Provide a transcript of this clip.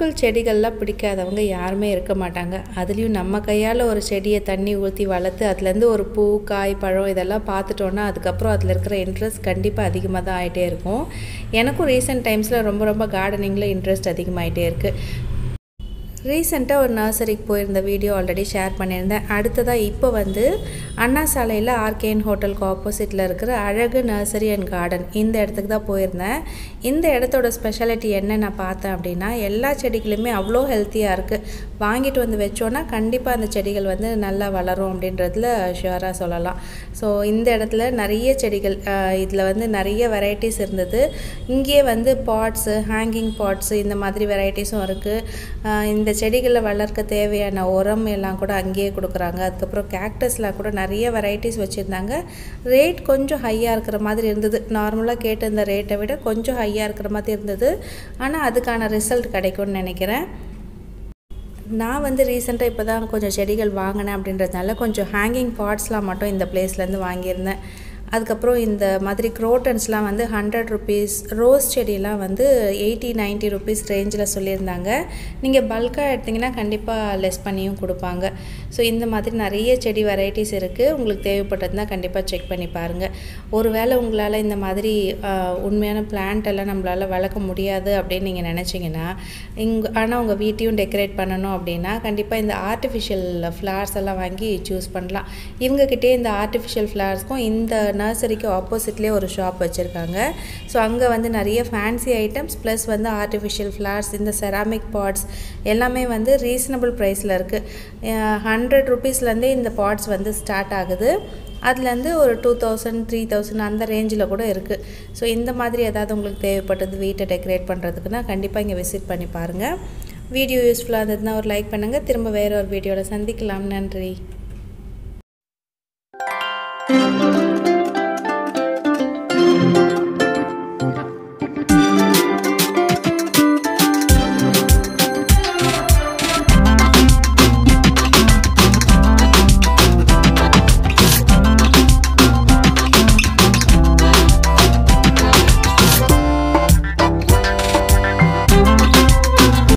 பூக்கள் செடிகள்லாம் பிடிக்காதவங்க யாருமே இருக்க மாட்டாங்க. அதுலேயும் நம்ம கையால் ஒரு செடியை தண்ணி ஊற்றி வளர்த்து அதுலேருந்து ஒரு பூ காய் பழம் இதெல்லாம் பார்த்துட்டோன்னா அதுக்கப்புறம் அதில் இருக்கிற இன்ட்ரெஸ்ட் கண்டிப்பாக அதிகமாக தான் ஆகிட்டே இருக்கும். எனக்கும் ரீசெண்ட் டைம்ஸில் ரொம்ப கார்டனிங்கில் இன்ட்ரெஸ்ட் அதிகமாகிட்டே இருக்குது. ரீசெண்டாக ஒரு நர்சரிக்கு போயிருந்த வீடியோ ஆல்ரெடி ஷேர் பண்ணியிருந்தேன். அடுத்ததாக இப்போ வந்து அண்ணா சாலையில் ஆர்கேன் ஹோட்டலுக்கு ஆப்போசிட்டில் இருக்கிற அழகு நர்சரி அண்ட் கார்டன் இந்த இடத்துக்கு தான் போயிருந்தேன். இந்த இடத்தோட ஸ்பெஷாலிட்டி என்ன நான் பார்த்தேன் அப்படின்னா, எல்லா செடிகளுமே அவ்வளோ ஹெல்த்தியாக இருக்குது. வாங்கிட்டு வந்து வச்சோன்னா கண்டிப்பாக அந்த செடிகள் வந்து நல்லா வளரும் அப்படின்றதுல ஷுவராக சொல்லலாம். ஸோ இந்த இடத்துல நிறைய செடிகள் இதில் வந்து நிறைய வெரைட்டிஸ் இருந்தது. இங்கேயே வந்து பாட்ஸு, ஹேங்கிங் பாட்ஸு இந்த மாதிரி வெரைட்டிஸும் இருக்குது. இந்த செடிகளை வளர்க்க தேவையான உரம் எல்லாம் கூட அங்கேயே கொடுக்குறாங்க. அதுக்கப்புறம் கேக்டஸ்லாம் கூட நிறைய வெரைட்டிஸ் வச்சுருந்தாங்க. ரேட் கொஞ்சம் ஹையாக இருக்கிற மாதிரி இருந்தது. நார்மலாக கேட்டு இந்த ரேட்டை விட கொஞ்சம் ஹையாக இருக்கிற மாதிரி இருந்தது. ஆனால் அதுக்கான ரிசல்ட் கிடைக்கும்னு நினைக்கிறேன். நான் வந்து ரீசெண்டாக இப்போ தான் கொஞ்சம் செடிகள் வாங்கினேன் அப்படின்றதுனால கொஞ்சம் ஹேங்கிங் பாட்ஸ்லாம் மட்டும் இந்த பிளேஸ்லேருந்து வாங்கியிருந்தேன். அதுக்கப்புறம் இந்த மாதிரி குரோட்டன்ஸ்லாம் வந்து 100 ருபீஸ், ரோஸ் செடியெலாம் வந்து 80-90 ருபீஸ் ரேஞ்சில் சொல்லியிருந்தாங்க. நீங்கள் பல்காக எடுத்திங்கன்னா கண்டிப்பாக லெஸ் பண்ணியும் கொடுப்பாங்க. ஸோ இந்த மாதிரி நிறைய செடி வெரைட்டிஸ் இருக்குது. உங்களுக்கு தேவைப்பட்டதுன்னா கண்டிப்பாக செக் பண்ணி பாருங்கள். ஒருவேளை உங்களால் இந்த மாதிரி உண்மையான பிளான்ட் எல்லாம் நம்மளால் வளர்க்க முடியாது அப்படின்னு நீங்கள் நினச்சிங்கன்னா ஆனால் உங்கள் வீட்டையும் டெக்கரேட் பண்ணணும் அப்படின்னா கண்டிப்பாக இந்த ஆர்டிஃபிஷியல் ஃப்ளவர்ஸ் எல்லாம் வாங்கி சூஸ் பண்ணலாம். இவங்ககிட்டே இந்த ஆர்டிஃபிஷியல் ஃப்ளவர்ஸ்க்கும் இந்த நர்சரிக்கு ஆப்போசிட்லேயே ஒரு ஷாப் வச்சுருக்காங்க. ஸோ அங்கே வந்து நிறைய ஃபேன்சி ஐட்டம்ஸ் ப்ளஸ் வந்து ஆர்டிஃபிஷியல் ஃப்ளவர்ஸ், இந்த செராமிக் பாட்ஸ் எல்லாமே வந்து ரீசனபிள் ப்ரைஸில் இருக்குது. 100 ருபீஸ்லேருந்தே இந்த பாட்ஸ் வந்து ஸ்டார்ட் ஆகுது. அதுலேருந்து ஒரு 2000, 3000 அந்த ரேஞ்சில் கூட இருக்குது. ஸோ இந்த மாதிரி ஏதாவது உங்களுக்கு தேவைப்பட்டது வீட்டை டெக்கரேட் பண்ணுறதுக்குன்னா கண்டிப்பாக இங்கே விசிட் பண்ணி பாருங்கள். வீடியோ யூஸ்ஃபுல்லாக இருந்ததுன்னா ஒரு லைக் பண்ணுங்கள். திரும்ப வேறு ஒரு வீடியோவில் சந்திக்கலாம். நன்றி.